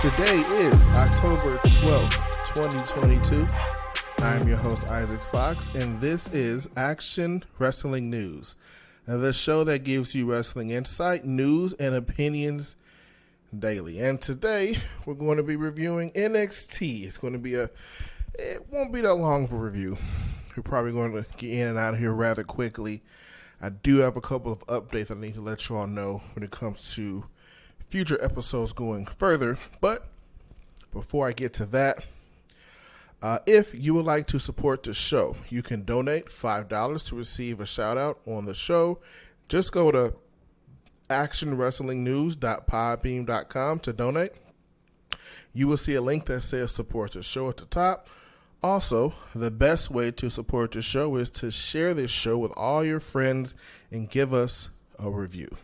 Today is October 12th, 2022. I'm your host, Isaac Fox, and this is Action Wrestling News, the show that gives you wrestling insight, news, and opinions daily. And today, we're going to be reviewing NXT. It's going to be it won't be that long of a review. We're probably going to get in and out of here rather quickly. I do have a couple of updates I need to let you all know when it comes to future episodes going further. But before I get to that, if you would like to support the show, you can donate $5 to receive a shout out on the show. Just go to actionwrestlingnews.podbeam.com to donate. You will see a link that says support the show at the top. Also, the best way to support the show is to share this show with all your friends and give us a review.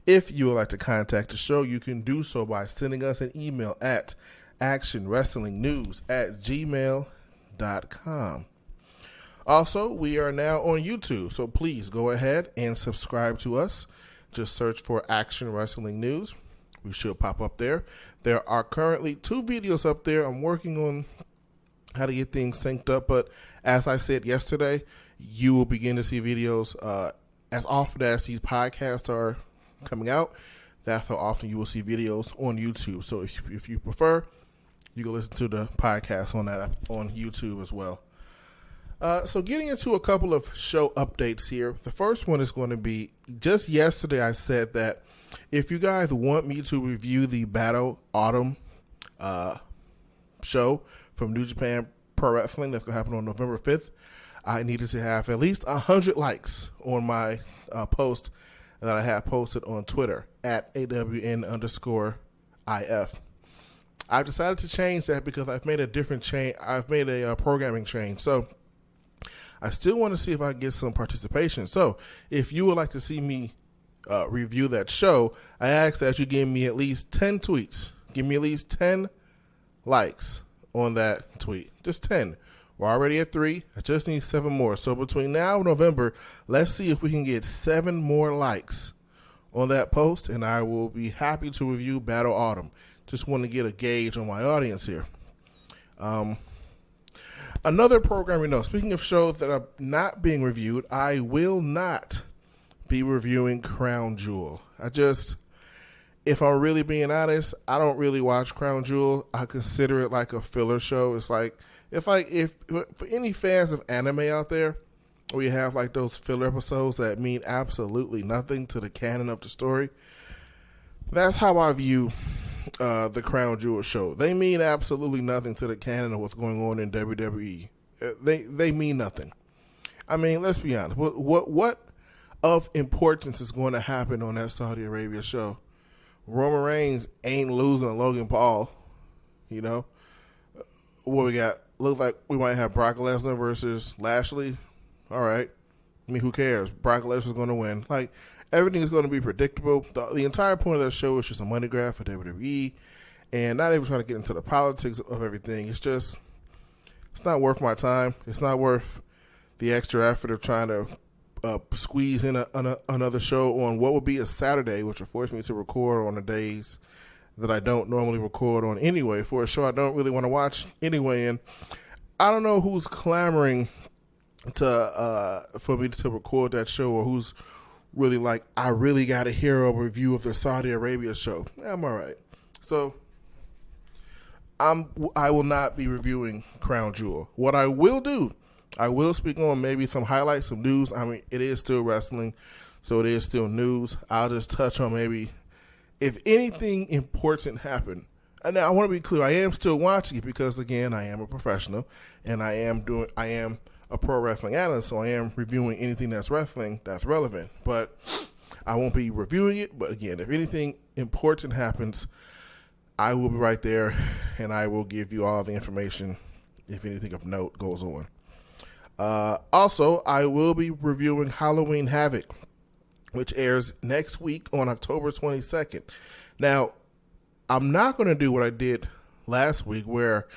If you would like to contact the show, you can do so by sending us an email at actionwrestlingnews@gmail.com. Also, we are now on YouTube, so please go ahead and subscribe to us. Just search for Action Wrestling News. We should pop up there. There are currently 2 videos up there. I'm working on how to get things synced up, but as I said yesterday, you will begin to see videos as often as these podcasts are coming out. That's how often you will see videos on YouTube. So if you prefer, you can listen to the podcast on YouTube as well. So getting into a couple of show updates here. The first one is going to be, just yesterday I said that if you guys want me to review the Battle Autumn show from New Japan Pro Wrestling that's going to happen on November 5th, I needed to have at least 100 likes on my post that I have posted on Twitter at AWN_IF. I've decided to change that because I've made a different change. I've made a programming change. So I still want to see if I can get some participation. So if you would like to see me review that show, I ask that you give me at least 10 tweets. Give me at least 10 likes on that tweet. Just 10. We're already at 3. I just need 7 more. So between now and November, let's see if we can get 7 more likes on that post, and I will be happy to review Battle Autumn. Just want to get a gauge on my audience here. Another programming note. Speaking of shows that are not being reviewed, I will not be reviewing Crown Jewel. If I'm really being honest, I don't really watch Crown Jewel. I consider it like a filler show. It's like if for any fans of anime out there, where you have like those filler episodes that mean absolutely nothing to the canon of the story, that's how I view the Crown Jewel show. They mean absolutely nothing to the canon of what's going on in WWE. They mean nothing. I mean, let's be honest. What of importance is going to happen on that Saudi Arabia show? Roman Reigns ain't losing to Logan Paul. You know what we got? Looks like we might have Brock Lesnar versus Lashley. All right. I mean, who cares? Brock Lesnar's going to win. Like, everything is going to be predictable. The entire point of that show is just a money grab for WWE, and not even trying to get into the politics of everything. It's not worth my time. It's not worth the extra effort of trying to squeeze in another show on what would be a Saturday, which will force me to record on the days that I don't normally record on anyway, for a show I don't really want to watch anyway. And I don't know who's clamoring for me to record that show, or who's really like, I really got to hear a review of the Saudi Arabia show. I'm all right. So I will not be reviewing Crown Jewel. What I will do, I will speak on maybe some highlights, some news. I mean, it is still wrestling, so it is still news. I'll just touch on maybe if anything important happened. And now I want to be clear, I am still watching it because, again, I am a professional, and I am a pro wrestling analyst, so I am reviewing anything that's wrestling that's relevant. But I won't be reviewing it. But again, if anything important happens, I will be right there, and I will give you all the information if anything of note goes on. Also, I will be reviewing Halloween Havoc, which airs next week on October 22nd. Now, I'm not going to do what I did last week, where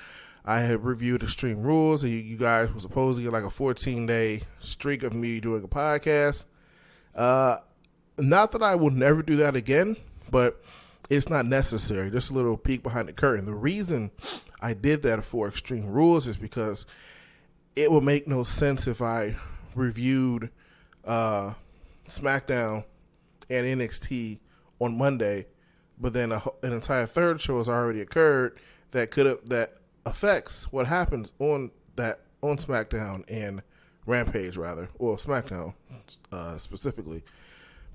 I had reviewed Extreme Rules, and you guys were supposed to get like a 14-day streak of me doing a podcast. Not that I will never do that again, but it's not necessary. Just a little peek behind the curtain. The reason I did that for Extreme Rules is because it would make no sense if I reviewed SmackDown and NXT on Monday, but then an entire third show has already occurred that affects what happens on SmackDown and Rampage, rather, or SmackDown specifically.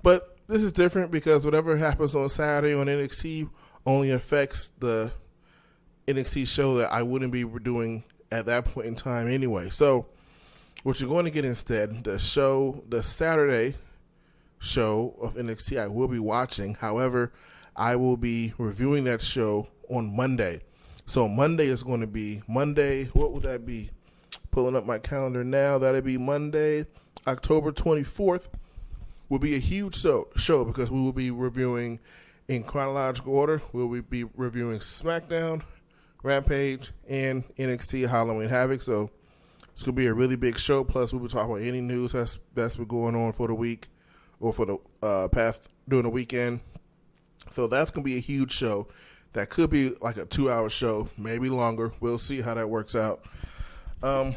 But this is different because whatever happens on Saturday on NXT only affects the NXT show that I wouldn't be doing at that point in time anyway. So what you're going to get instead, the Saturday show of NXT I will be watching. However, I will be reviewing that show on Monday. So Monday is going to be what would that be? Pulling up my calendar now. That'll be Monday, October 24th. Will be a huge show because we will be reviewing in chronological order. We'll be reviewing SmackDown, Rampage, and NXT Halloween Havoc. So it's going to be a really big show. Plus, we'll be talking about any news that's been going on for the week or for the past during the weekend. So that's going to be a huge show. That could be like a 2-hour show, maybe longer. We'll see how that works out. So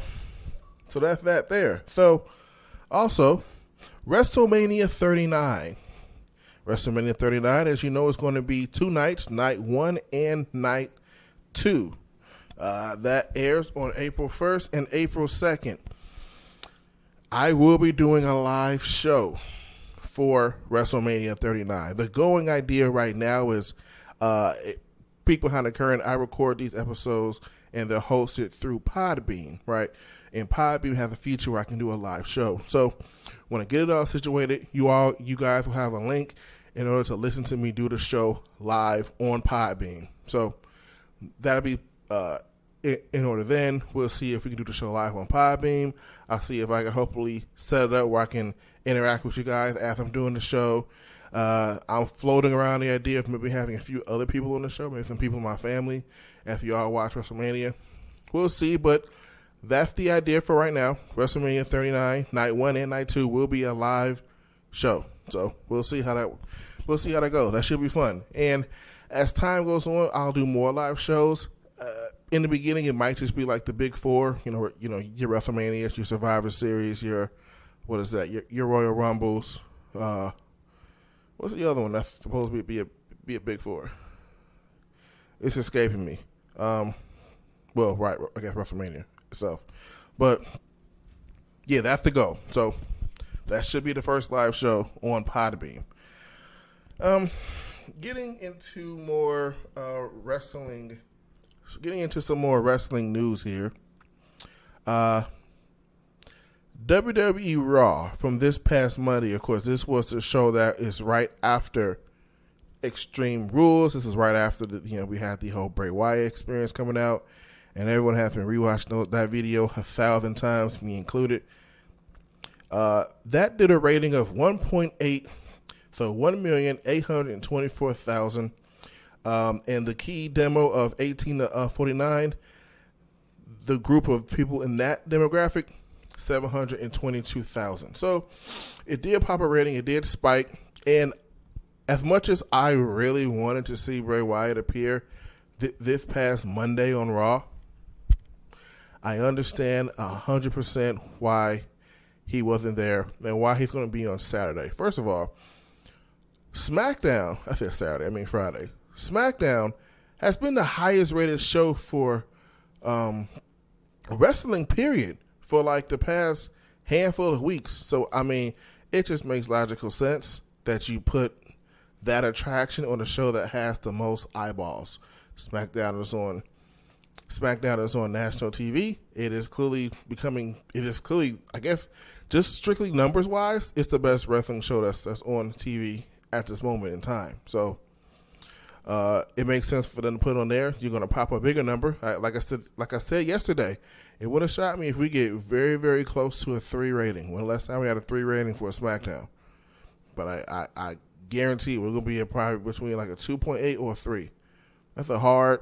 that's that there. So also, WrestleMania 39. WrestleMania 39, as you know, is going to be 2 nights, night 1 and night 2. That airs on April 1st and April 2nd. I will be doing a live show for WrestleMania 39. The going idea right now is peek behind the curtain. I record these episodes and they're hosted through Podbean, right? And Podbean has a feature where I can do a live show. So when I get it all situated, you guys will have a link in order to listen to me do the show live on Podbean. So that'll be in order. Then we'll see if we can do the show live on Podbean. I'll see if I can hopefully set it up where I can interact with you guys as I'm doing the show. I'm floating around the idea of maybe having a few other people on the show, maybe some people in my family, if you all watch WrestleMania. We'll see, but that's the idea for right now. WrestleMania 39, night 1 and night 2 will be a live show. So we'll see how that goes. That should be fun. And as time goes on, I'll do more live shows. In the beginning, it might just be like the big four, your WrestleManias, your Survivor Series, your Royal Rumbles. What's the other one that's supposed to be a big four? It's escaping me. Right, I guess WrestleMania itself. But yeah, that's the goal. So that should be the first live show on Podbean. Getting into more wrestling. Getting into some more wrestling news here. WWE Raw from this past Monday. Of course, this was the show that is right after Extreme Rules. This is right after we had the whole Bray Wyatt experience coming out, and everyone has been rewatching that video 1,000 times, me included. That did a rating of 1.8, so 1,824,000. And the key demo of 18 to 49, the group of people in that demographic, 722,000. So it did pop a rating, it did spike, and as much as I really wanted to see Bray Wyatt appear this past Monday on Raw, I understand 100% why he wasn't there and why he's going to be on Saturday. First of all, SmackDown, I said Saturday, I mean Friday. SmackDown has been the highest rated show for wrestling, period, for like the past handful of weeks. So, I mean, it just makes logical sense that you put that attraction on a show that has the most eyeballs. SmackDown is on national TV. It is clearly, I guess, just strictly numbers wise, it's the best wrestling show that's on TV at this moment in time. So it makes sense for them to put on there. You're going to pop a bigger number. Like I said yesterday, it would have shocked me if we get very, very close to a 3 rating. When last time we had a 3 rating for a SmackDown. But I guarantee we're going to be probably between like a 2.8 or a 3. That's a hard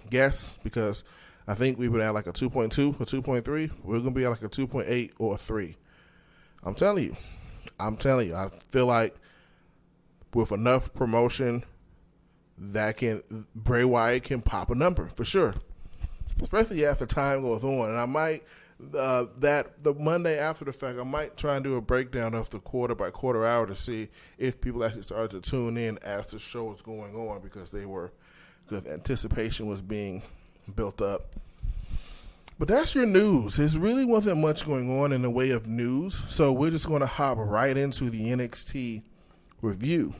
guess because I think we would have like a 2.2 or 2.3. We're going to be at like a 2.8 or a 3. I'm telling you. I feel like with enough promotion Bray Wyatt can pop a number for sure, especially after time goes on. And I might the Monday after the fact, I might try and do a breakdown of the quarter by quarter hour to see if people actually started to tune in as the show was going on, because anticipation was being built up. But that's your news. There really wasn't much going on in the way of news, so we're just going to hop right into the NXT review.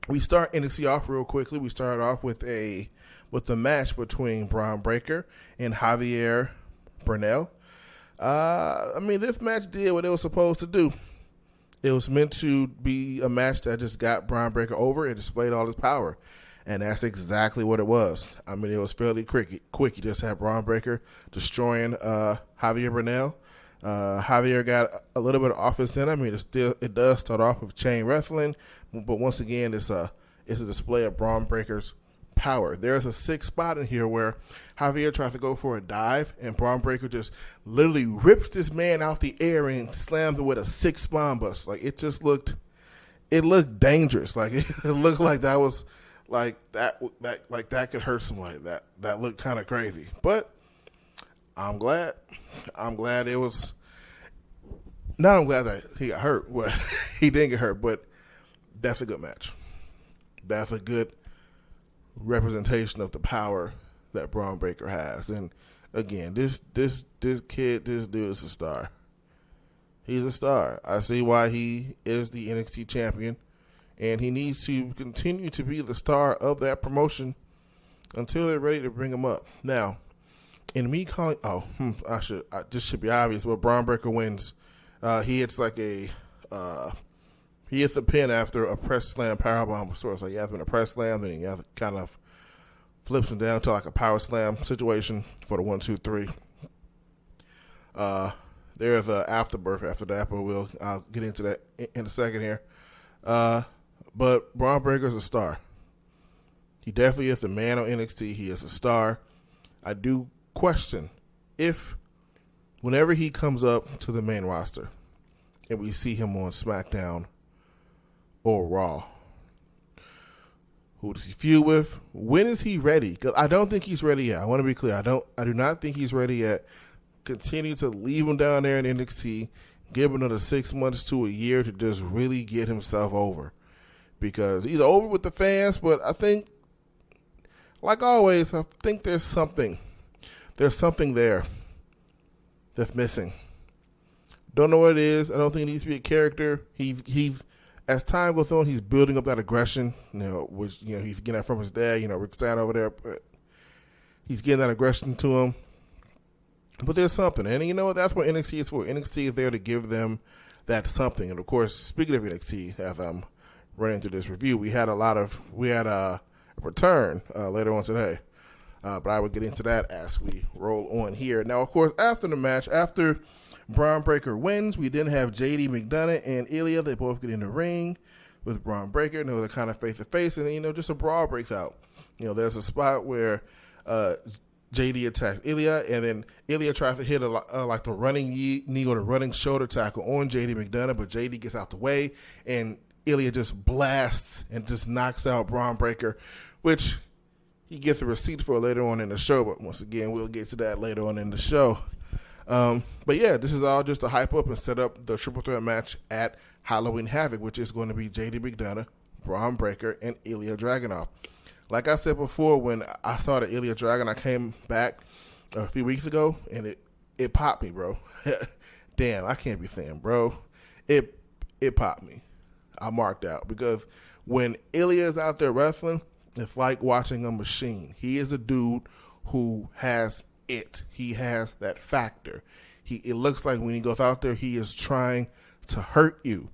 We start NXT off real quickly. We started off with the match between Bron Breakker and Javier Bernal. This match did what it was supposed to do. It was meant to be a match that just got Bron Breakker over and displayed all his power. And that's exactly what it was. It was fairly quick. You just had Bron Breakker destroying Javier Bernal. Javier got a little bit of offense in him. It does start off with chain wrestling, but once again, it's a display of Bron Breakker's power. There's a 6 spot in here where Javier tries to go for a dive, and Bron Breakker just literally rips this man out the air and slams him with a 6 spine bust. It looked dangerous. It looked like that was that could hurt somebody. That looked kind of crazy. But I'm glad it was. Not I'm glad that he got hurt. Well, he didn't get hurt, but that's a good match. That's a good representation of the power that Bron Breakker has. And again, this dude is a star. He's a star. I see why he is the NXT champion, and he needs to continue to be the star of that promotion until they're ready to bring him up. Now, in me calling, this should be obvious, but Bron Breakker wins. He hits a pin after a press slam powerbomb of sorts. He has been a press slam, then he kind of flips him down to a power slam situation for the 1, 2, 3. There's an afterbirth after that, but I'll get into that in a second here. But Bron Breakker's a star. He definitely is the man on NXT. He is a star. I do question if whenever he comes up to the main roster and we see him on SmackDown or Raw, who does he feud with? When is he ready? Because I don't think he's ready yet. I want to be clear. I do not think he's ready yet. Continue to leave him down there in NXT. Give him another 6 months to a year to just really get himself over. Because he's over with the fans, but I think, like always, I think there's something. There's something there that's missing. Don't know what it is. I don't think it needs to be a character. He's as time goes on, he's building up that aggression, which he's getting that from his dad, Rick Steiner over there. But he's getting that aggression to him. But there's something. And you know what? That's what NXT is for. NXT is there to give them that something. And of course, speaking of NXT, as I'm running through this review, we had a return later on today. But I will get into that as we roll on here. Now, of course, after the match, after Bron Breakker wins, we then have JD McDonough and Ilya. They both get in the ring with Bron Breakker. They're kind of face-to-face, and, just a brawl breaks out. There's a spot where JD attacks Ilya, and then Ilya tries to hit the running knee or the running shoulder tackle on JD McDonough, but JD gets out the way, and Ilya just blasts and just knocks out Bron Breakker, which he gets a receipt for later on in the show, but once again, we'll get to that later on in the show. But yeah, this is all just to hype up and set up the triple threat match at Halloween Havoc, which is going to be JD McDonough, Bron Breakker, and Ilya Dragunov. Like I said before, when I saw the Ilya Dragunov came back a few weeks ago, and it popped me, bro. Damn, I can't be saying, bro. It popped me. I marked out because when Ilya is out there wrestling, it's like watching a machine. He is a dude who has it. He has that factor. It looks like when he goes out there, he is trying to hurt you.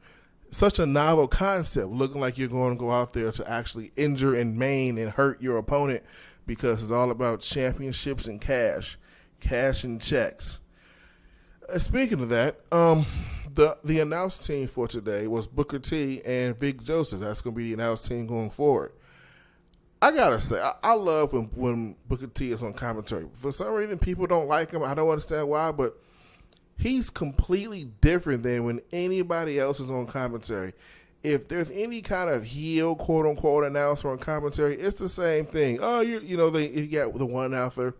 Such a novel concept, looking like you're going to go out there to actually injure and maim and hurt your opponent, because it's all about championships and cash and checks. Speaking of that, the announced team for today was Booker T and Vic Joseph. That's going to be the announced team going forward. I gotta say, I love when Booker T is on commentary. For some reason, people don't like him. I don't understand why, but he's completely different than when anybody else is on commentary. if there's any kind of heel, quote unquote, announcer on commentary, it's the same thing. Oh, you got the one announcer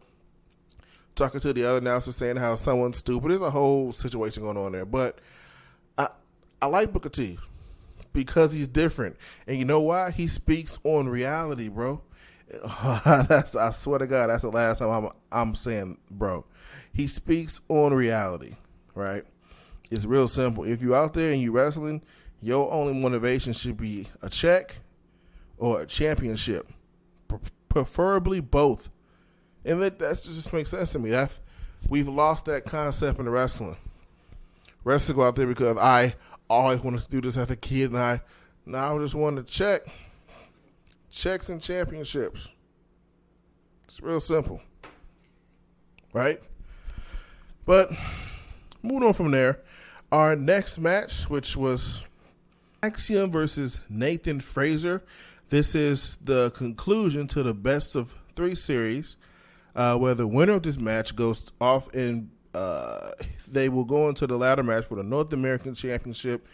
talking to the other announcer saying how someone's stupid. There's a whole situation going on there. But I like Booker T because he's different. And you know why? He speaks on reality, bro. I swear to God, that's the last time I'm saying, bro. He speaks on reality, right? It's real simple. If you're out there and you're wrestling, your only motivation should be a check or a championship, preferably both. And that just makes sense to me. We've lost that concept in the wrestling. Wrestlers go out there because I always wanted to do this as a kid, and I just wanted to checks and championships. It's real simple, right? But moving on from there, our next match, which was Axiom versus Nathan Frazier. This is the conclusion to the best of 3 series, where the winner of this match goes off and they will go into the ladder match for the North American Championship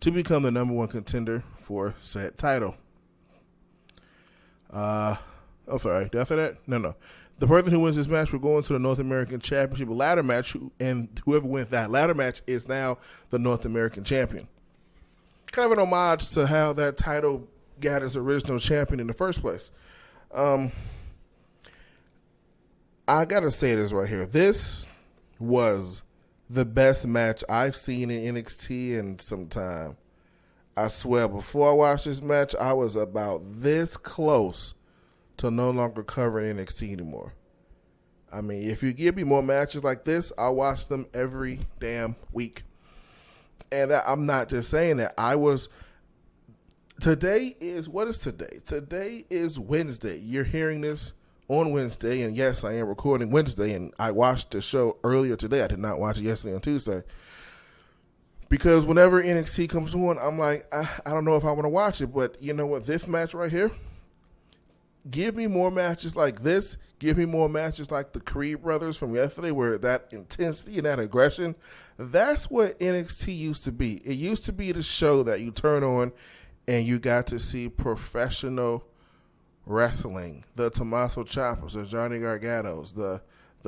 to become the number 1 contender for said title. I'm sorry, did I say that? No. The person who wins this match will go into the North American Championship ladder match, and whoever wins that ladder match is now the North American champion. Kind of an homage to how that title got its original champion in the first place. I gotta say this right here. This was the best match I've seen in NXT in some time. I swear, before I watched this match, I was about this close to no longer covering NXT anymore. I mean, if you give me more matches like this, I'll watch them every damn week. And I'm not just saying that. Today is, what is today? Today is Wednesday. You're hearing this on Wednesday, and yes, I am recording Wednesday, and I watched the show earlier today. I did not watch it yesterday on Tuesday. Because whenever NXT comes on, I'm like, I don't know if I want to watch it, but you know what? This match right here, give me more matches like this. Give me more matches like the Creed brothers from yesterday, where that intensity and that aggression, that's what NXT used to be. It used to be the show that you turn on and you got to see professional wrestling. The Tommaso Ciampas, the Johnny Garganos, the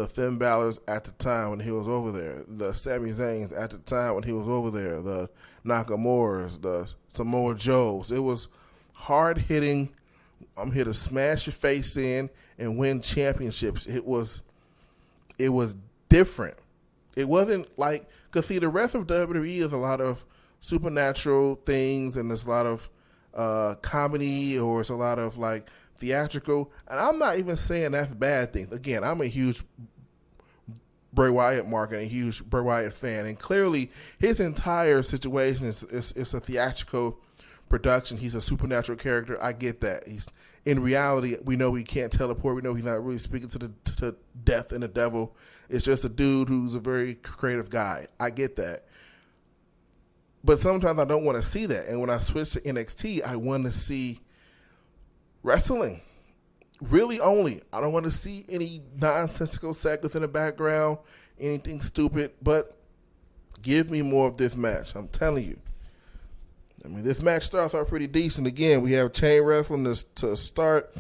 Finn Balor's at the time when he was over there, the Sami Zayn's at the time when he was over there, the Nakamura's, the Samoa Joe's. It was hard-hitting, I'm here to smash your face in and win championships. It was different. It wasn't like, because see, the rest of WWE is a lot of supernatural things, and there's a lot of comedy, or it's a lot of like theatrical. And I'm not even saying that's bad things. Again, I'm a huge Bray Wyatt mark and a huge Bray Wyatt fan, and clearly his entire situation is a theatrical production. He's a supernatural character. I get that. He's in reality, we know he can't teleport. We know he's not really speaking to death and the devil. It's just a dude who's a very creative guy. I get that. But sometimes I don't want to see that. And when I switch to NXT, I want to see wrestling. Really only. I don't want to see any nonsensical segments in the background, anything stupid, but give me more of this match. I'm telling you. I mean, this match starts out pretty decent. Again, we have chain wrestling to start.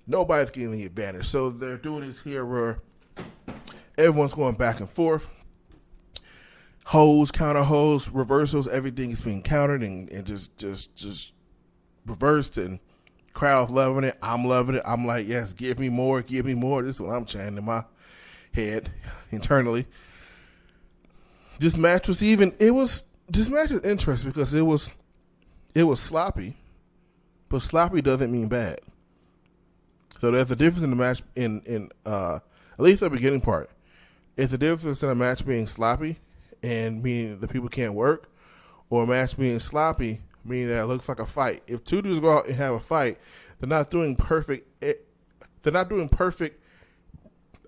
Nobody's getting the advantage. So they're doing this here where everyone's going back and forth. Holds, counter holds, reversals, everything is being countered and just reversed, and crowd's loving it. I'm loving it. I'm like, yes, give me more, give me more. This is what I'm chanting in my head internally. This match was interesting because it was sloppy, but sloppy doesn't mean bad. So there's a difference in the match in at least the beginning part. It's a difference in a match being sloppy and meaning the people can't work, or a match being sloppy meaning that it looks like a fight. If two dudes go out and have a fight, they're not doing perfect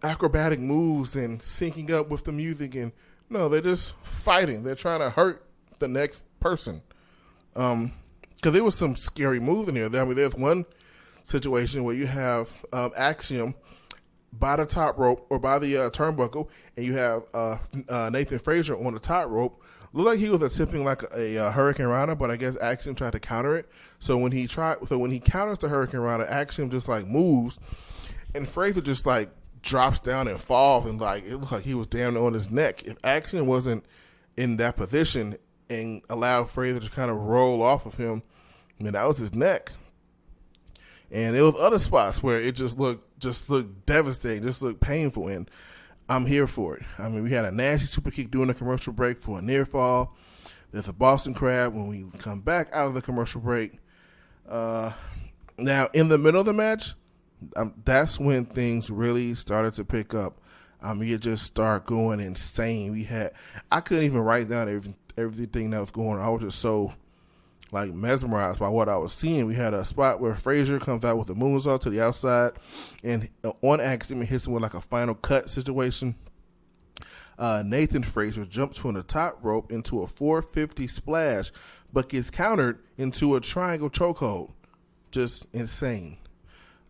acrobatic moves and syncing up with the music, and no, they're just fighting. They're trying to hurt the next person. Because there was some scary moves in here. I mean, there's one situation where you have Axiom by the top rope or by the turnbuckle, and you have Nathan Frazier on the top rope Looked like he was attempting like a Hurricane Rana, but I guess Axiom tried to counter it. So when he counters the Hurricane Rana, Axiom just like moves, and Fraser just like drops down and falls, and like it looked like he was down on his neck. If Axiom wasn't in that position and allowed Fraser to kind of roll off of him, I mean, that was his neck. And there was other spots where it just looked devastating, just looked painful, and I'm here for it. I mean, we had a nasty super kick during the commercial break for a near fall. There's a Boston Crab when we come back out of the commercial break. Now, in the middle of the match, that's when things really started to pick up. You just start going insane. I couldn't even write down everything that was going on. I was just so like mesmerized by what I was seeing. We had a spot where Frazier comes out with a moonsault to the outside, and on accident hits him with like a final cut situation. Nathan Frazier jumps from the top rope into a 450 splash, but gets countered into a triangle chokehold. Just insane.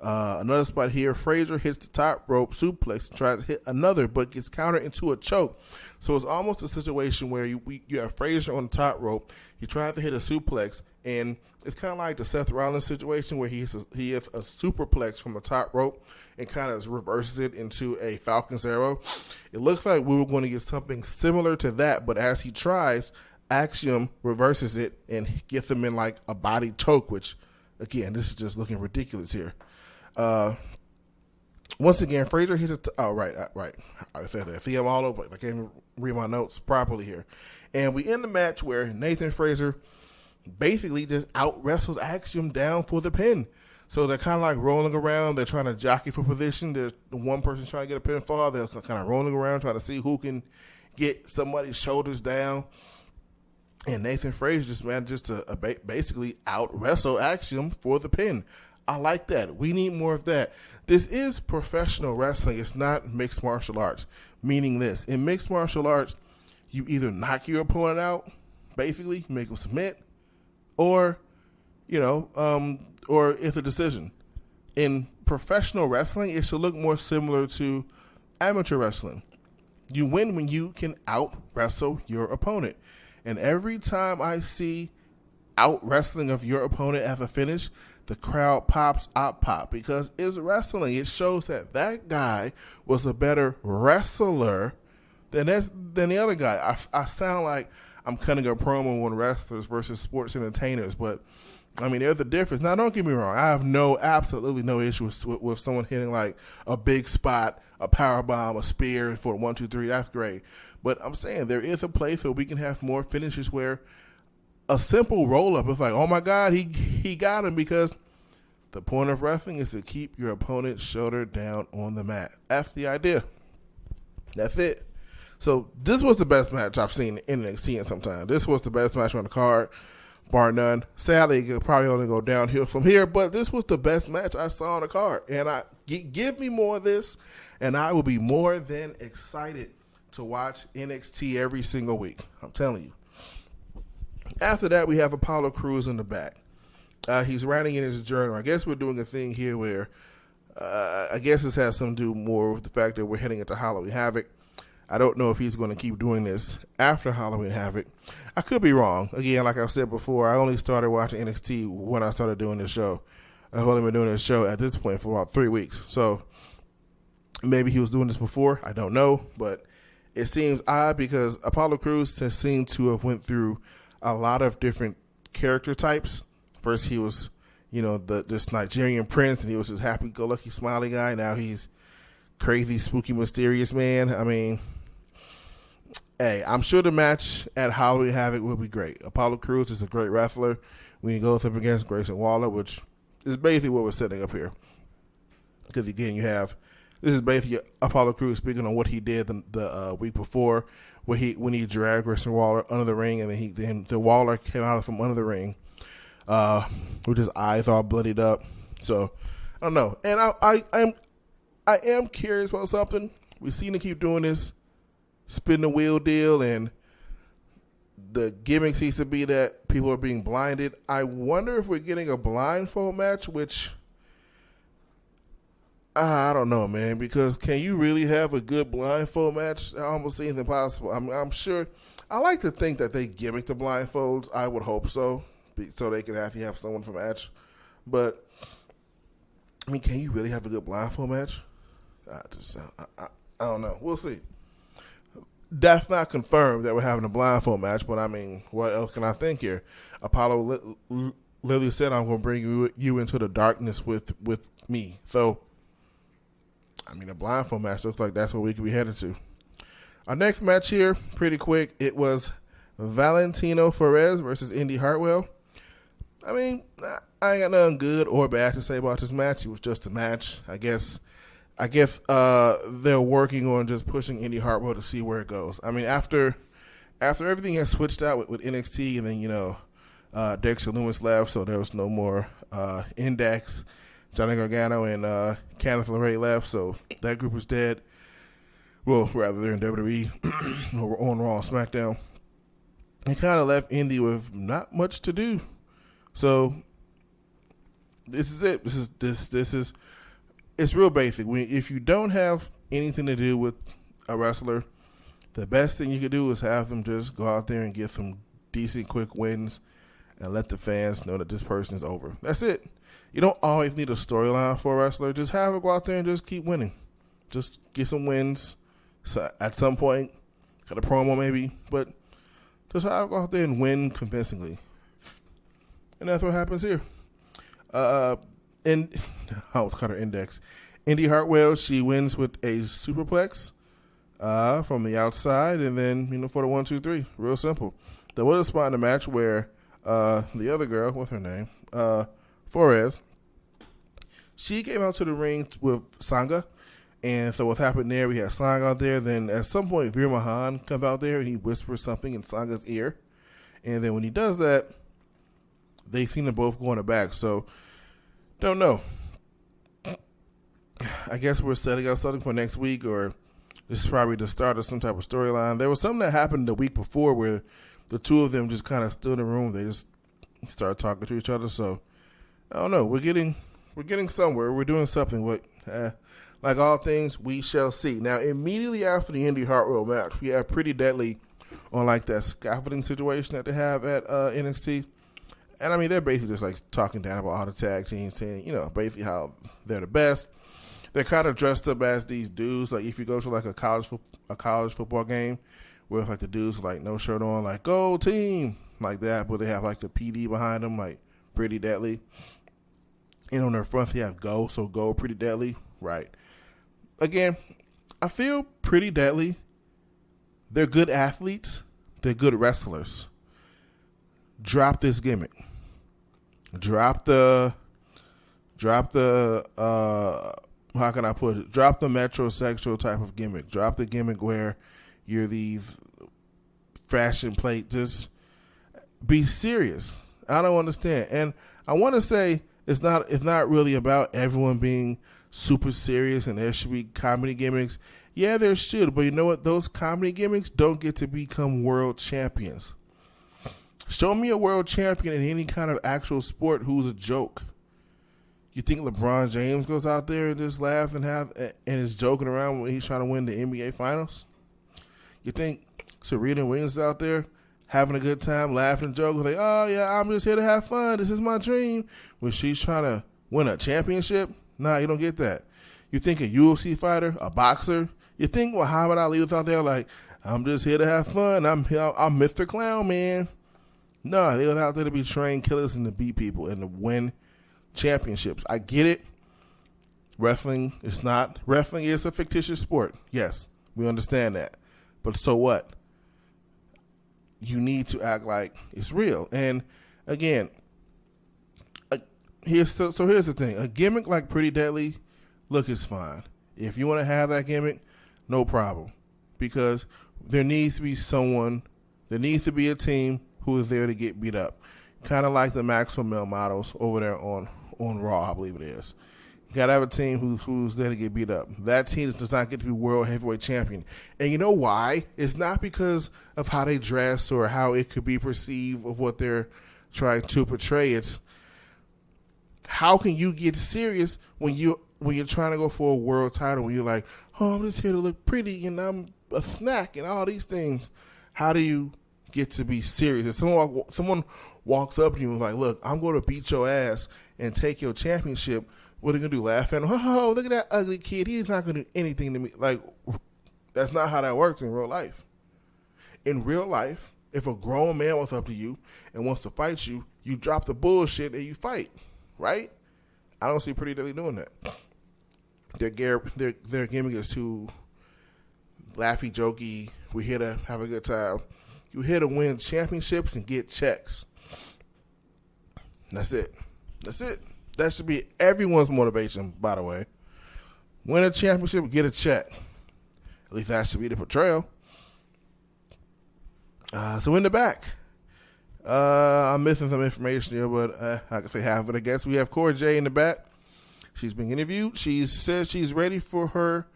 Another spot here, Frazier hits the top rope suplex and tries to hit another, but gets countered into a choke. So it's almost a situation where you have Frazier on the top rope. He tries to hit a suplex, and it's kind of like the Seth Rollins situation where he hits a superplex from the top rope and kind of reverses it into a Falcon's Arrow. It looks like we were going to get something similar to that, but as he tries, Axiom reverses it and gets him in like a body choke, which, again, this is just looking ridiculous here. Once again, Frazier hits it. Right. I said that. See, I'm all over. I can't read my notes properly here. And we end the match where Nathan Frazier basically just out wrestles Axiom down for the pin. So they're kind of like rolling around. They're trying to jockey for position. There's one person trying to get a pinfall. They're kind of rolling around trying to see who can get somebody's shoulders down. And Nathan Frazier just manages to basically out wrestle Axiom for the pin. I like that. We need more of that. This is professional wrestling. It's not mixed martial arts. Meaning this. In mixed martial arts, you either knock your opponent out, basically, make them submit, or it's a decision. In professional wrestling, it should look more similar to amateur wrestling. You win when you can out-wrestle your opponent. And every time I see out-wrestling of your opponent as a finish, the crowd pops out pop because it's wrestling. It shows that guy was a better wrestler than the other guy. I sound like I'm cutting a promo on wrestlers versus sports entertainers, but I mean, there's a difference. Now, don't get me wrong. I have absolutely no issue with someone hitting like a big spot, a power bomb, a spear for 1, 2, 3. That's great. But I'm saying there is a place where we can have more finishes where a simple roll-up is like, oh, my God, he got him, because the point of wrestling is to keep your opponent's shoulder down on the mat. That's the idea. That's it. So this was the best match I've seen in NXT in some time. This was the best match on the card, bar none. Sadly, it could probably only go downhill from here, but this was the best match I saw on the card. And give me more of this, and I will be more than excited to watch NXT every single week. I'm telling you. After that, we have Apollo Crews in the back. He's writing in his journal. I guess we're doing a thing here where I guess this has something to do more with the fact that we're heading into Halloween Havoc. I don't know if he's going to keep doing this after Halloween Havoc. I could be wrong. Again, like I said before, I only started watching NXT when I started doing this show. I've only been doing this show at this point for about 3 weeks. So maybe he was doing this before. I don't know. But it seems odd because Apollo Crews has seemed to have went through a lot of different character types. First he was, this Nigerian prince, and he was this happy-go-lucky, smiley guy. Now he's crazy, spooky, mysterious man. I mean, hey, I'm sure the match at Halloween Havoc will be great. Apollo Crews is a great wrestler. When he goes up against Grayson Waller, which is basically what we're setting up here. Because, again, this is basically Apollo Crews speaking on what he did the week before, when he dragged Grayson Waller under the ring, and then the Waller came out from under the ring with his eyes all bloodied up. So, I don't know. And I am curious about something. We've seen him keep doing this spin the wheel deal, and the gimmick seems to be that people are being blinded. I wonder if we're getting a blindfold match, which I don't know, man, because can you really have a good blindfold match? It almost seems impossible. I'm sure. I like to think that they gimmick the blindfolds. I would hope so, so they can actually have someone for match. But I mean, can you really have a good blindfold match? I don't know. We'll see. That's not confirmed that we're having a blindfold match, but I mean, what else can I think here? Apollo literally said, "I'm going to bring you into the darkness with me." So, I mean, a blindfold match looks like that's what we could be headed to. Our next match here, pretty quick. It was Valentino Perez versus Indy Hartwell. I mean, I ain't got nothing good or bad to say about this match. It was just a match. I guess they're working on just pushing Indy Hartwell to see where it goes. I mean, after everything has switched out with NXT, and then Dexter Loomis left, so there was no more Index. Johnny Gargano and Candice LeRae left, so that group was dead. Well, rather they're in WWE or on Raw and SmackDown. It kind of left Indy with not much to do. So this is it. This is it's real basic. If you don't have anything to do with a wrestler, the best thing you can do is have them just go out there and get some decent, quick wins and let the fans know that this person is over. That's it. You don't always need a storyline for a wrestler. Just have them go out there and just keep winning. Just get some wins. So at some point, got a promo maybe, but just have them go out there and win convincingly. And that's what happens here. And I was cut her index. Indy Hartwell, she wins with a superplex from the outside, and then for the 1, 2, 3, real simple. There was a spot in the match where the other girl, what's her name, Flores, she came out to the ring with Sanga, and so what's happened there? We had Sanga out there. Then at some point, Veer Mahan comes out there and he whispers something in Sanga's ear, and then when he does that, they seem to both go in the back. So, don't know. I guess we're setting up something for next week, or this is probably the start of some type of storyline. There was something that happened the week before where the two of them just kind of stood in the room. They just started talking to each other. So, I don't know. We're getting somewhere. We're doing something. Like all things, we shall see. Now, immediately after the Indy Hartwell match, we have Pretty Deadly on like that scaffolding situation that they have at NXT. And I mean, they're basically just like talking down about all the tag teams, saying, basically how they're the best. They're kind of dressed up as these dudes. Like if you go to like a college football game, where like the dudes with like no shirt on, like go team, like that, but they have like the PD behind them, like Pretty Deadly. And on their front, they have go, so go Pretty Deadly, right? Again, I feel Pretty Deadly. They're good athletes. They're good wrestlers. Drop this gimmick. Drop the how can I put it? Drop the metrosexual type of gimmick. Drop the gimmick where you're these fashion plate. Just be serious. I don't understand. And I want to say it's not really about everyone being super serious and there should be comedy gimmicks. Yeah, there should, but you know what? Those comedy gimmicks don't get to become world champions. Show me a world champion in any kind of actual sport who's a joke. You think LeBron James goes out there and just laughs and is joking around when he's trying to win the NBA Finals? You think Serena Williams is out there having a good time, laughing and joking, like, oh yeah, I'm just here to have fun. This is my dream. When she's trying to win a championship? Nah, you don't get that. You think a UFC fighter, a boxer? You think Muhammad Ali was out there like, I'm just here to have fun. I'm Mr. Clown, man. No, they were out there to be trained killers and to beat people and to win championships. I get it. Wrestling is a fictitious sport. Yes, we understand that. But so what? You need to act like it's real. And again, here's the thing. A gimmick like Pretty Deadly, look, is fine. If you want to have that gimmick, no problem. Because there needs to be a team who is there to get beat up. Kind of like the Maximum Male Models over there on Raw, I believe it is. You got to have a team who's there to get beat up. That team does not get to be world heavyweight champion. And you know why? It's not because of how they dress or how it could be perceived of what they're trying to portray. It's how can you get serious when you're trying to go for a world title, when you're like, oh, I'm just here to look pretty and I'm a snack and all these things. How do you get to be serious? If someone walks up to you and is like, look, I'm going to beat your ass and take your championship, what are you going to do? Laugh at him? Oh, look at that ugly kid. He's not going to do anything to me. Like, that's not how that works in real life. In real life, if a grown man walks up to you and wants to fight you, you drop the bullshit and you fight, right? I don't see Pretty Deadly doing that. Their gimmick is too laughy, jokey. We're here to have a good time. You're here to win championships and get checks. That's it. That should be everyone's motivation, by the way. Win a championship, get a check. At least that should be the portrayal. So in the back, I'm missing some information here, but I can say half of it. I guess we have Cora Jade in the back. She's been interviewed. She says she's ready for her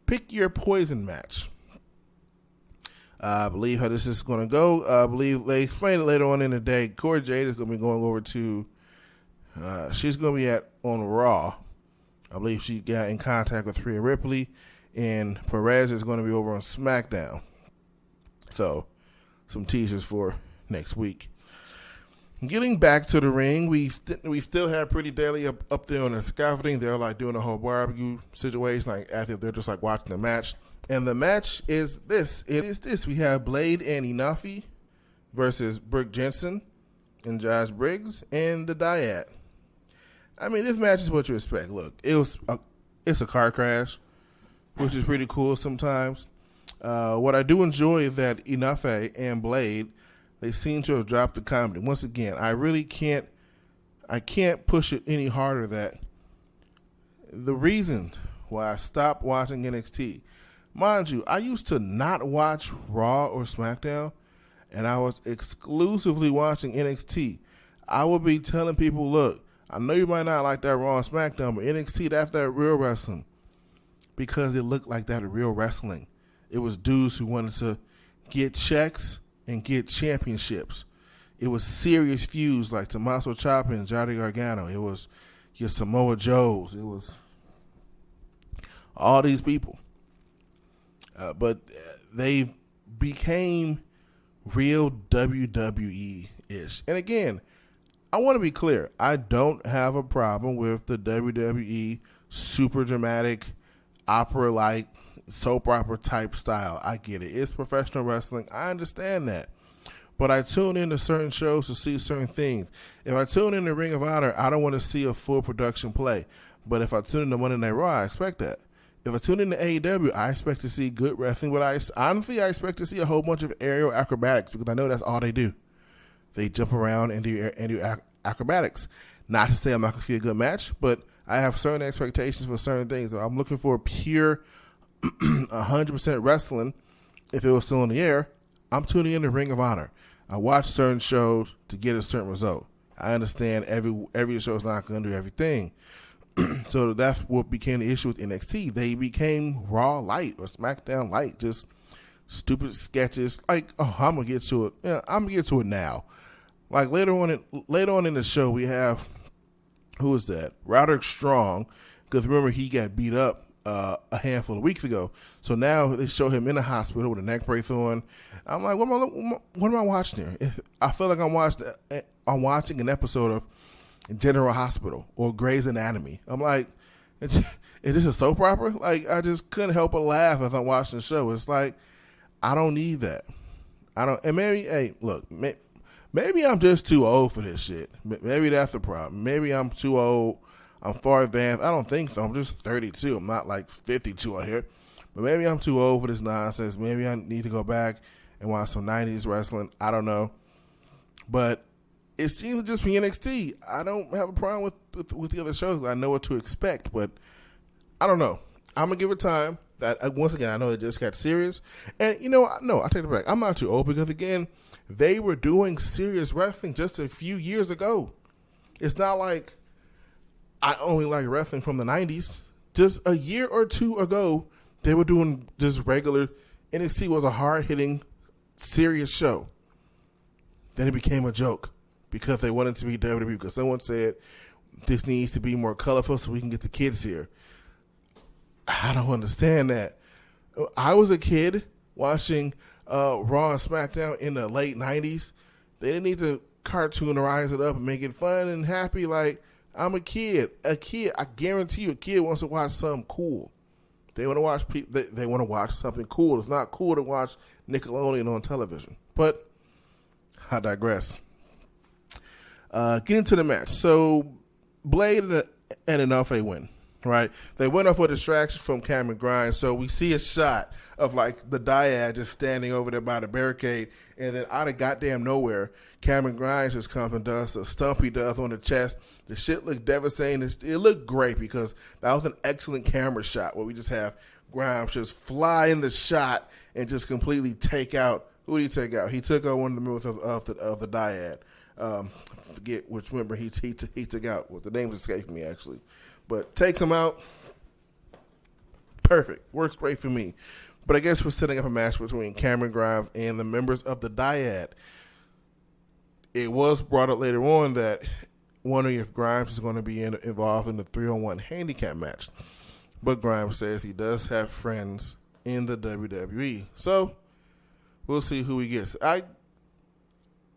Pick Your Poison match. I believe how this is going to go. I believe they explain it later on in the day. Cora Jade is going to be going over to, she's going to be on Raw. I believe she got in contact with Rhea Ripley, and Perez is going to be over on SmackDown. So, some teasers for next week. Getting back to the ring, we still have Pretty Deadly up there on the scaffolding. They're like doing a whole barbecue situation, like as if they're just like watching the match. And the match is this. It is this. We have Blade and Inafi versus Brooke Jensen and Josh Briggs and the Dyad. I mean, this match is what you expect. Look, it's a car crash, which is pretty cool sometimes. What I do enjoy is that Inafi and Blade, they seem to have dropped the comedy. Once again, I can't push it any harder that the reason why I stopped watching NXT, mind you, I used to not watch Raw or SmackDown, and I was exclusively watching NXT. I would be telling people, look, I know you might not like that Raw and SmackDown, but NXT, that's that real wrestling. Because it looked like that real wrestling. It was dudes who wanted to get checks and get championships. It was serious feuds like Tommaso Ciampa and Johnny Gargano. It was your Samoa Joes. It was all these people. But they became real WWE-ish. And again, I want to be clear. I don't have a problem with the WWE super dramatic, opera-like, soap opera type style. I get it. It's professional wrestling. I understand that. But I tune into certain shows to see certain things. If I tune in to Ring of Honor, I don't want to see a full production play. But if I tune into Monday Night Raw, I expect that. If I tune into AEW, I expect to see good wrestling. But I expect to see a whole bunch of aerial acrobatics because I know that's all they do. They jump around and do acrobatics. Not to say I'm not going to see a good match, but I have certain expectations for certain things. I'm looking for pure 100% wrestling. If it was still in the air, I'm tuning in to Ring of Honor. I watch certain shows to get a certain result. I understand every show is not going to do everything. So that's what became the issue with NXT. They became Raw light or SmackDown light, just stupid sketches. Like, oh, I'm gonna get to it. Yeah, I'm gonna get to it now. Like later on in the show, we have who is that? Roderick Strong, because remember he got beat up a handful of weeks ago. So now they show him in the hospital with a neck brace on. I'm like, what am I watching here? I feel like I'm watching an episode of General Hospital or Grey's Anatomy. I'm like, is this a soap opera? Like, I just couldn't help but laugh as I'm watching the show. It's like, I don't need that. And maybe, hey, look, maybe I'm just too old for this shit. Maybe that's the problem. Maybe I'm too old. I'm far advanced. I don't think so. I'm just 32. I'm not like 52 out here. But maybe I'm too old for this nonsense. Maybe I need to go back and watch some 90s wrestling. I don't know. But it seems to just be NXT. I don't have a problem with the other shows. I know what to expect, but I don't know. I'm going to give it time. That once again, I know they just got serious. And, no, I take it back. I'm not too old because, again, they were doing serious wrestling just a few years ago. It's not like I only like wrestling from the 90s. Just a year or two ago, they were doing just regular. NXT was a hard-hitting, serious show. Then it became a joke because they wanted to be WWE. Because someone said this needs to be more colorful so we can get the kids here. I don't understand that. I was a kid watching Raw and SmackDown in the late 90s. They didn't need to cartoonize it up and make it fun and happy. Like, I'm a kid. I guarantee you, a kid wants to watch something cool. They want to watch they want to watch something cool. It's not cool to watch Nickelodeon on television. But I digress. Getting to the match. So Blade and Enough win. Right? They went off with a distraction from Cameron Grimes. So we see a shot of like the dyad just standing over there by the barricade. And then out of goddamn nowhere, Cameron Grimes just comes and does a stump he does on the chest. The shit looked devastating. It looked great because that was an excellent camera shot where we just have Grimes just fly in the shot and just completely take out. Who did he take out? He took out one of the members of the dyad. I forget which member he took out. Well, the name's escaping me actually. But takes him out. Perfect. Works great for me. But I guess we're setting up a match between Cameron Grimes and the members of the dyad. It was brought up later on that wondering if Grimes is going to be involved in the 3-on-1 handicap match. But Grimes says he does have friends in the WWE. So we'll see who he gets. I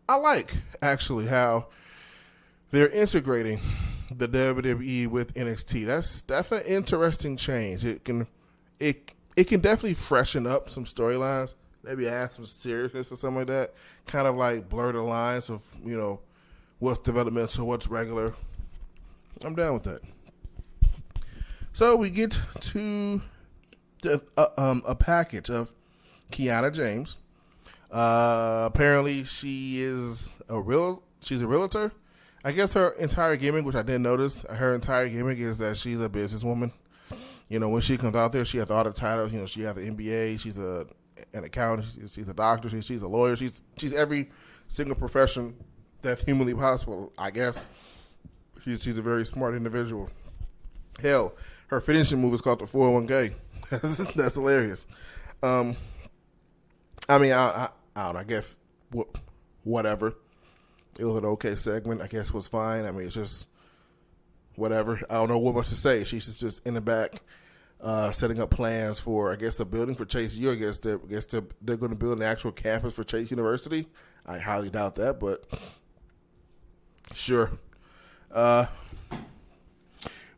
like, actually, how they're integrating the WWE with NXT. That's an interesting change. It can definitely freshen up some storylines, maybe add some seriousness or something like that. Kind of like blur the lines of, what's developmental, what's regular. I'm down with that. So we get to a package of Kiana James. Apparently she's a realtor. I guess her entire gimmick, which I didn't notice, her entire gimmick is that she's a businesswoman. When she comes out there, she has all the titles. She has an MBA. She's an accountant. She's a doctor. She's a lawyer. She's every single profession that's humanly possible, I guess. She's a very smart individual. Hell, her finishing move is called the 401k. That's hilarious. I don't know. I guess whatever. It was an okay segment. I guess it was fine. It's just whatever. I don't know what much to say. She's just in the back setting up plans for, I guess, a building for Chase U. I guess they're going to build an actual campus for Chase University. I highly doubt that, but sure.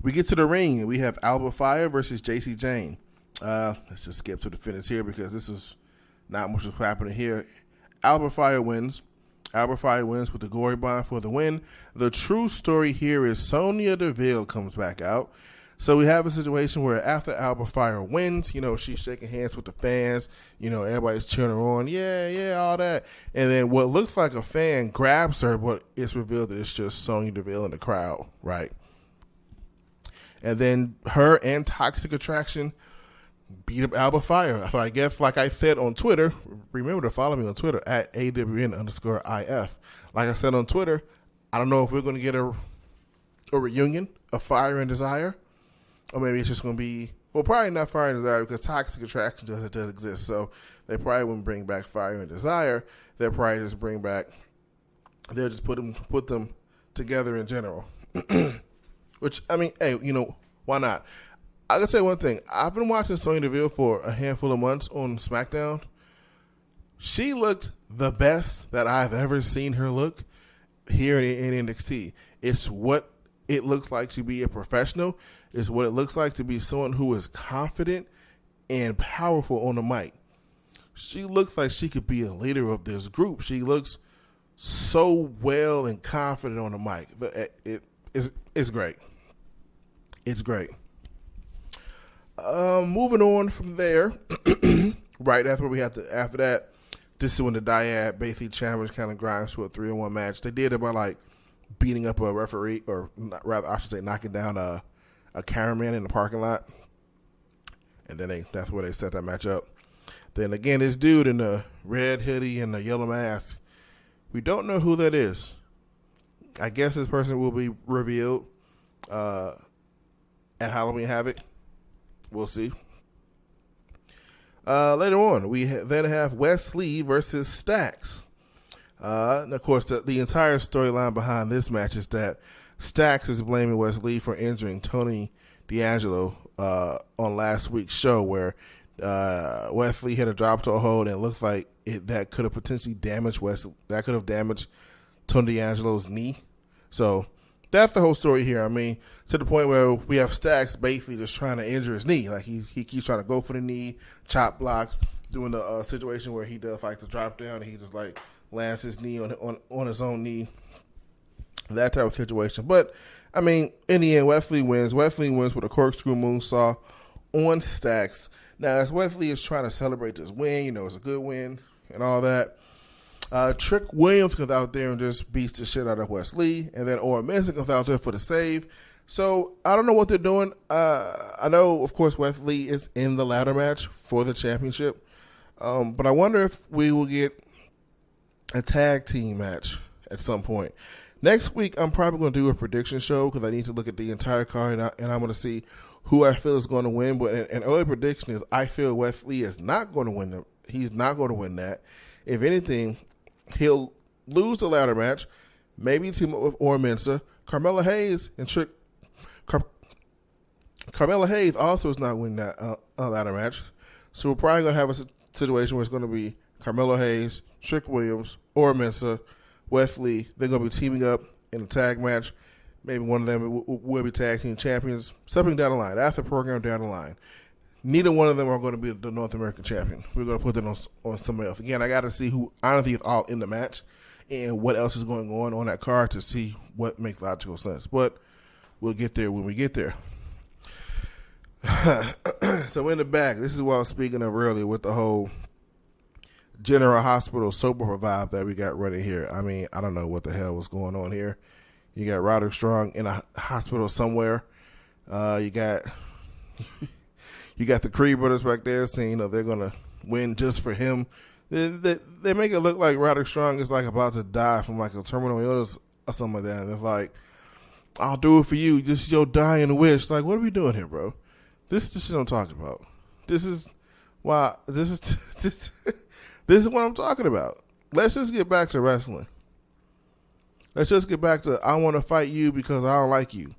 We get to the ring. We have Alba Fire versus JC Jane. Let's just skip to the finish here because this is not much is happening here. Alba Fire wins. Alba Fire wins with the Glory Bond for the win. The true story here is Sonya Deville comes back out. So we have a situation where after Alba Fire wins, she's shaking hands with the fans. Everybody's cheering her on. Yeah, all that. And then what looks like a fan grabs her, but it's revealed that it's just Sonya Deville in the crowd, right? And then her and Toxic Attraction beat up Alba Fire. So I guess, like I said on Twitter, remember to follow me on Twitter at AWN_IF. Like I said on Twitter, I don't know if we're going to get a reunion of Fire and Desire, or maybe it's just going to be, well, probably not Fire and Desire because Toxic Attraction does exist. So they probably wouldn't bring back Fire and Desire. They'll probably just they'll just put them together in general. Which, hey, why not? I can tell you one thing. I've been watching Sonya Deville for a handful of months on SmackDown. She looked the best that I've ever seen her look here in NXT. It's what it looks like to be a professional. It's what it looks like to be someone who is confident and powerful on the mic. She looks like she could be a leader of this group. She looks so well and confident on the mic. It's great. It's great. Moving on from there, right after that, this is when the dyad basically challenged kind of Grimes to a 3-on-1 match. They did it by beating up a referee, or rather, I should say, knocking down a cameraman in the parking lot, and then that's where they set that match up. Then again, this dude in the red hoodie and the yellow mask, we don't know who that is. I guess this person will be revealed at Halloween Havoc. We'll see. Later on, we then have Wes Lee versus Stax. And of course, the entire storyline behind this match is that Stax is blaming Wes Lee for injuring Tony D'Angelo on last week's show, where Wes Lee had a drop to a hold, and it looks like that could have potentially damaged Wesley. That could have damaged Tony D'Angelo's knee. So that's the whole story here. I mean, to the point where we have Stacks basically just trying to injure his knee. Like he keeps trying to go for the knee, chop blocks, doing the situation where he does like the drop down and he just like lands his knee on his own knee. That type of situation. But I mean, in the end, Wesley wins. Wesley wins with a corkscrew moonsault on Stacks. Now, as Wesley is trying to celebrate this win, it's a good win and all that. Trick Williams comes out there and just beats the shit out of Wesley, and then Orr Mensah comes out there for the save. So I don't know what they're doing. I know, of course, Wesley is in the ladder match for the championship, but I wonder if we will get a tag team match at some point. Next week, I'm probably going to do a prediction show because I need to look at the entire card and I'm going to see who I feel is going to win. But an early prediction is I feel Wesley is not going to win. He's not going to win that. If anything, he'll lose the ladder match, maybe team up with Orr Mensah. Carmella Hayes and Trick. Carmella Hayes also is not winning that ladder match. So we're probably going to have a situation where it's going to be Carmella Hayes, Trick Williams, Orr Mensah, Wesley. They're going to be teaming up in a tag match. Maybe one of them will be tag team champions. Something down the line. That's the program down the line. Neither one of them are going to be the North American champion. We're going to put that on somebody else. Again, I got to see who honestly is all in the match and what else is going on that card to see what makes logical sense. But we'll get there when we get there. So in the back, this is what I was speaking of earlier with the whole General Hospital soap opera vibe that we got running here. I mean, I don't know what the hell was going on here. You got Roderick Strong in a hospital somewhere. You got the Creed brothers back there saying, they're going to win just for him. They make it look like Roderick Strong is like about to die from like a terminal illness or something like that. And it's like, I'll do it for you. Just your dying wish. Like, what are we doing here, bro? This is the shit I'm talking about. This is why this is what I'm talking about. Let's just get back to wrestling. Let's just get back to I want to fight you because I don't like you.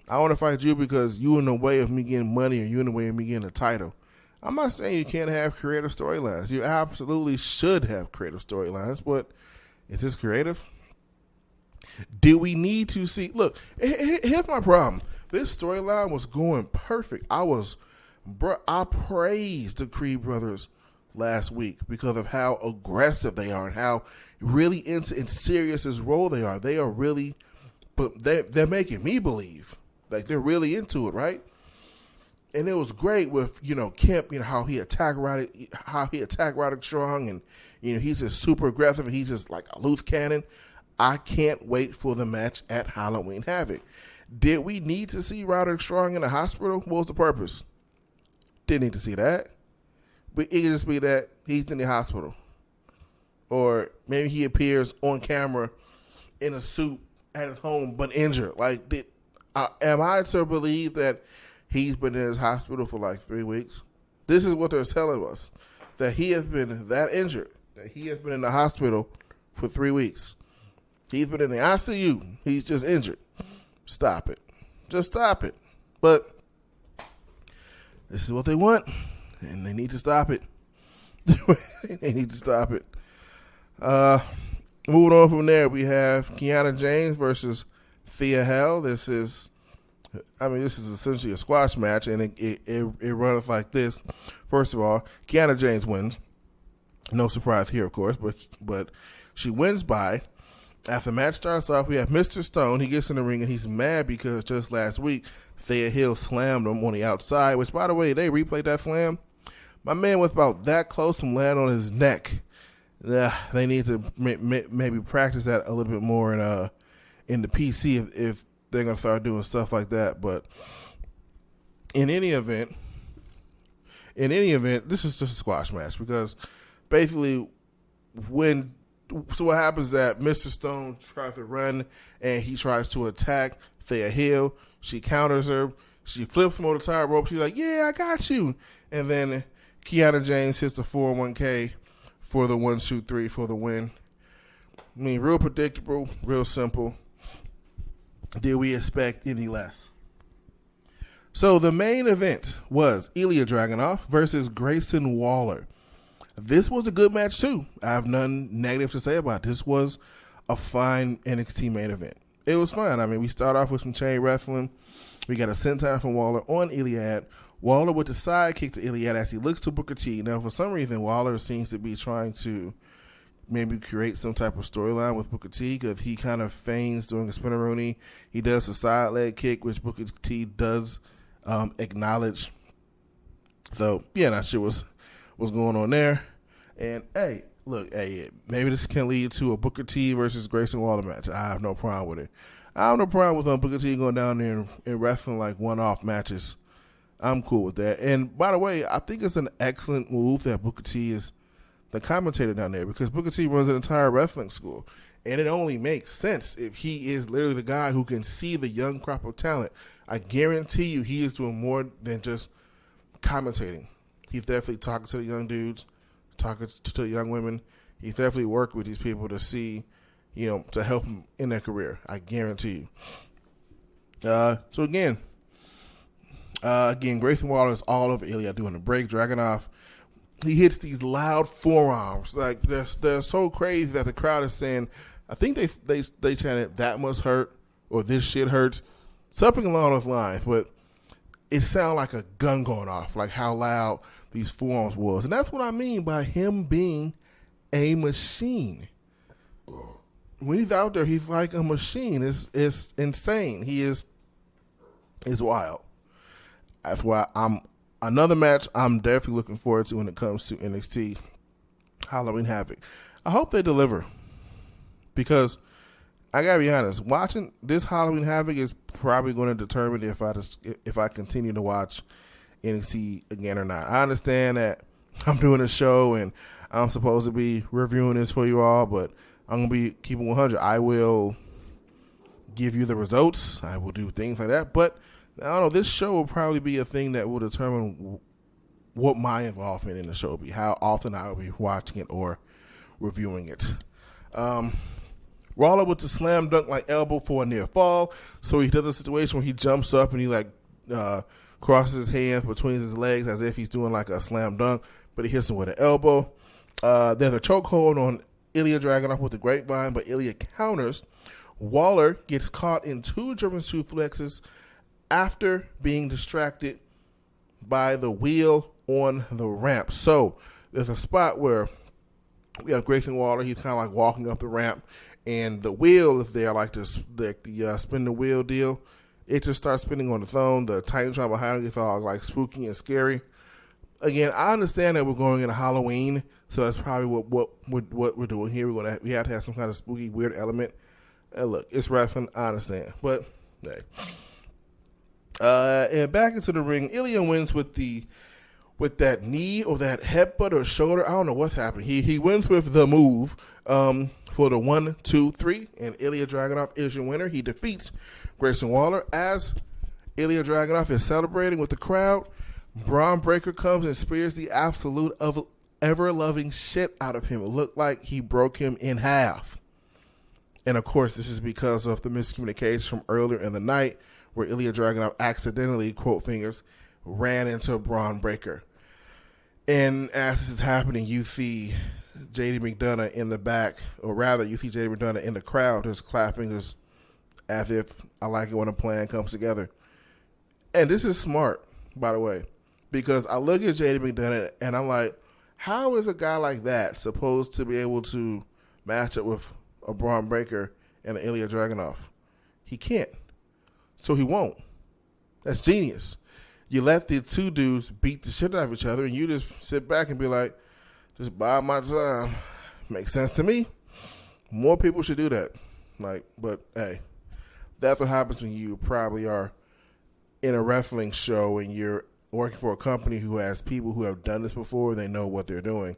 I want to fight you because you in the way of me getting money or you in the way of me getting a title. I'm not saying you can't have creative storylines. You absolutely should have creative storylines, but is this creative? Do we need to see? Look, here's my problem. This storyline was going perfect. I praised the Creed brothers last week because of how aggressive they are and how really into and serious this role they are. They are really, but they're making me believe like they're really into it, right? And it was great with Kemp, how he attacked Roderick Strong, and he's just super aggressive and he's just like a loose cannon. I can't wait for the match at Halloween Havoc. Did we need to see Roderick Strong in the hospital? What was the purpose? Didn't need to see that. But it could just be that he's in the hospital. Or maybe he appears on camera in a suit at his home but injured. Like, am I to believe that he's been in his hospital for like 3 weeks? This is what they're telling us. That he has been that injured. That he has been in the hospital for 3 weeks. He's been in the ICU. He's just injured. Stop it. Just stop it. But this is what they want, and they need to stop it. They need to stop it. Moving on from there, we have Kiana James versus Thea Hale. This is essentially a squash match, and it runs like this. First of all, Kiana James wins. No surprise here, of course, but she wins by. After the match starts off, we have Mr. Stone. He gets in the ring and he's mad because just last week, Thea Hill slammed him on the outside, which, by the way, they replayed that slam. My man was about that close from landing on his neck. They need to maybe practice that a little bit more in the PC if they're going to start doing stuff like that. But in any event, this is just a squash match because basically so what happens is that Mr. Stone tries to run and he tries to attack Thea Hill. She counters her. She flips him on the top rope. She's like, yeah, I got you. And then Kiana James hits the 401k for the 1-2-3 for the win. I mean, real predictable, real simple. Did we expect any less? So the main event was Ilya Dragunov versus Grayson Waller. This was a good match too. I have none negative to say about it. This was a fine NXT main event. It was fun. I mean, we start off with some chain wrestling. We got a senton from Waller on Iliad. Waller with the sidekick to Iliad as he looks to Booker T. Now, for some reason, Waller seems to be trying to maybe create some type of storyline with Booker T because he kind of feigns doing a spinneroonie. He does a side leg kick, which Booker T does acknowledge. So, yeah, not sure what's going on there. And, hey, look, maybe this can lead to a Booker T versus Grayson Waller match. I have no problem with it. I have no problem with Booker T going down there and wrestling like one-off matches. I'm cool with that. And, by the way, I think it's an excellent move that Booker T is the commentator down there because Booker T runs an entire wrestling school. And it only makes sense if he is literally the guy who can see the young crop of talent. I guarantee you he is doing more than just commentating. He's definitely talking to the young dudes, talking to the young women. He's definitely working with these people to see, to help them in their career. I guarantee you. So again, Grayson Waller is all over Ilya doing a break, Dragunov. He hits these loud forearms. Like, they're so crazy that the crowd is saying, I think they chanted, that must hurt, or this shit hurts. Something along those lines, but it sounded like a gun going off, like how loud these forearms was. And that's what I mean by him being a machine. When he's out there, he's like a machine. It's insane. He is wild. That's why another match I'm definitely looking forward to when it comes to NXT Halloween Havoc. I hope they deliver because I gotta be honest, watching this Halloween Havoc is probably going to determine if I continue to watch NXT again or not. I understand that I'm doing a show and I'm supposed to be reviewing this for you all, but I'm gonna be keeping 100. I will give you the results. I will do things like that, but I don't know. This show will probably be a thing that will determine what my involvement in the show will be, how often I will be watching it or reviewing it. Waller with the slam dunk like elbow for a near fall. So he does a situation where he jumps up and he crosses his hands between his legs as if he's doing like a slam dunk, but he hits him with an elbow. There's a chokehold on Ilya Dragunov with the grapevine, but Ilya counters. Waller gets caught in two German suplexes after being distracted by the wheel on the ramp. So there's a spot where we have Grayson Waller. He's kind of like walking up the ramp, and the wheel is there, like the spin the wheel deal. It just starts spinning on its own. The Titantron behind it gets all like spooky and scary. Again, I understand that we're going into Halloween, so that's probably what we're doing here. We have to have some kind of spooky, weird element. And look, it's wrestling. I understand, but hey. And back into the ring, Ilya wins with that knee or that headbutt or shoulder. I don't know what's happening. He wins with the move for the 1, 2, 3, and Ilya Dragunov is your winner. He defeats Grayson Waller. As Ilya Dragunov is celebrating with the crowd, Bron Breakker comes and spears the absolute of ever-loving shit out of him. It looked like he broke him in half. And, of course, this is because of the miscommunication from earlier in the night where Ilya Dragunov accidentally, quote fingers, ran into Bron Breakker. And as this is happening, you see JD McDonough in the back, or rather, you see JD McDonough in the crowd just clapping, just as if I like it when a plan comes together. And this is smart, by the way, because I look at JD McDonough and I'm like, how is a guy like that supposed to be able to match up with a Bron Breakker and an Ilya Dragunov? He can't. So he won't. That's genius. You let the two dudes beat the shit out of each other and you just sit back and be like, just buy my time. Makes sense to me. More people should do that. But hey, that's what happens when you probably are in a wrestling show and you're working for a company who has people who have done this before. They know what they're doing.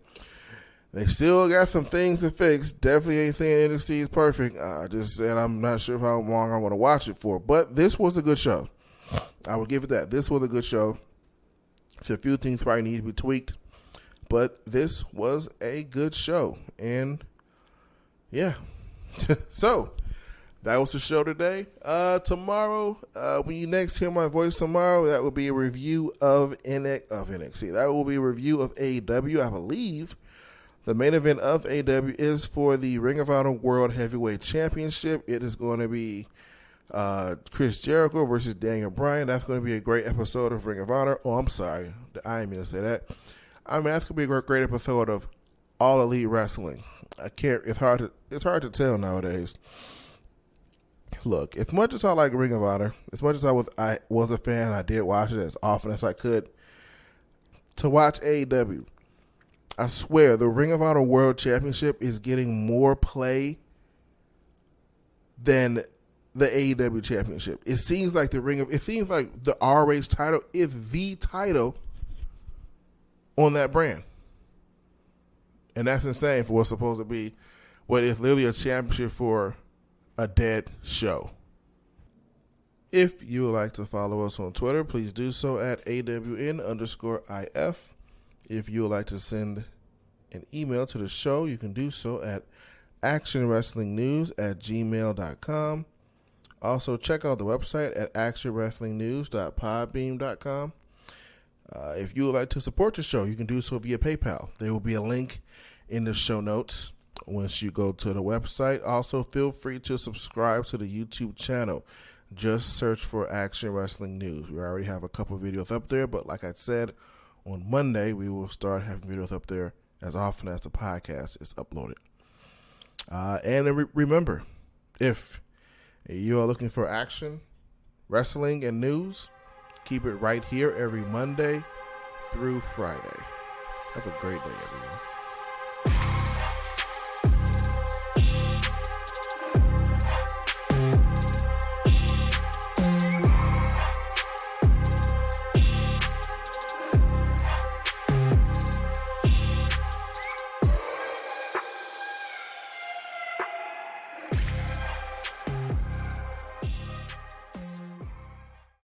They still got some things to fix. Definitely ain't saying NXT is perfect. I just said I'm not sure how long I want to watch it for. But this was a good show. I will give it that. This was a good show. So a few things probably need to be tweaked. But this was a good show. And, yeah. So, that was the show today. Tomorrow, when you next hear my voice tomorrow, that will be a review of NXT. That will be a review of AEW. I believe The main event of AEW is for the Ring of Honor World Heavyweight Championship. It is going to be Chris Jericho versus Daniel Bryan. That's going to be a great episode of Ring of Honor. Oh, I'm sorry. I didn't mean to say that. I mean, that's going to be a great episode of All Elite Wrestling. It's hard to tell nowadays. Look, as much as I like Ring of Honor, as much as I was a fan, I did watch it as often as I could. To watch AEW, I swear the Ring of Honor World Championship is getting more play than the AEW Championship. It seems like the ROH title is the title on that brand. And that's insane for what's supposed to be what is literally a championship for a dead show. If you would like to follow us on Twitter, please do so at AWN_IF. If you would like to send an email to the show, you can do so at actionwrestlingnews@gmail.com. Also, check out the website at actionwrestlingnews.podbeam.com. If you would like to support the show, you can do so via PayPal. There will be a link in the show notes once you go to the website. Also, feel free to subscribe to the YouTube channel. Just search for Action Wrestling News. We already have a couple of videos up there, but like I said, on Monday, we will start having videos up there as often as the podcast is uploaded. And remember, if you are looking for action, wrestling, and news, keep it right here every Monday through Friday. Have a great day, everyone.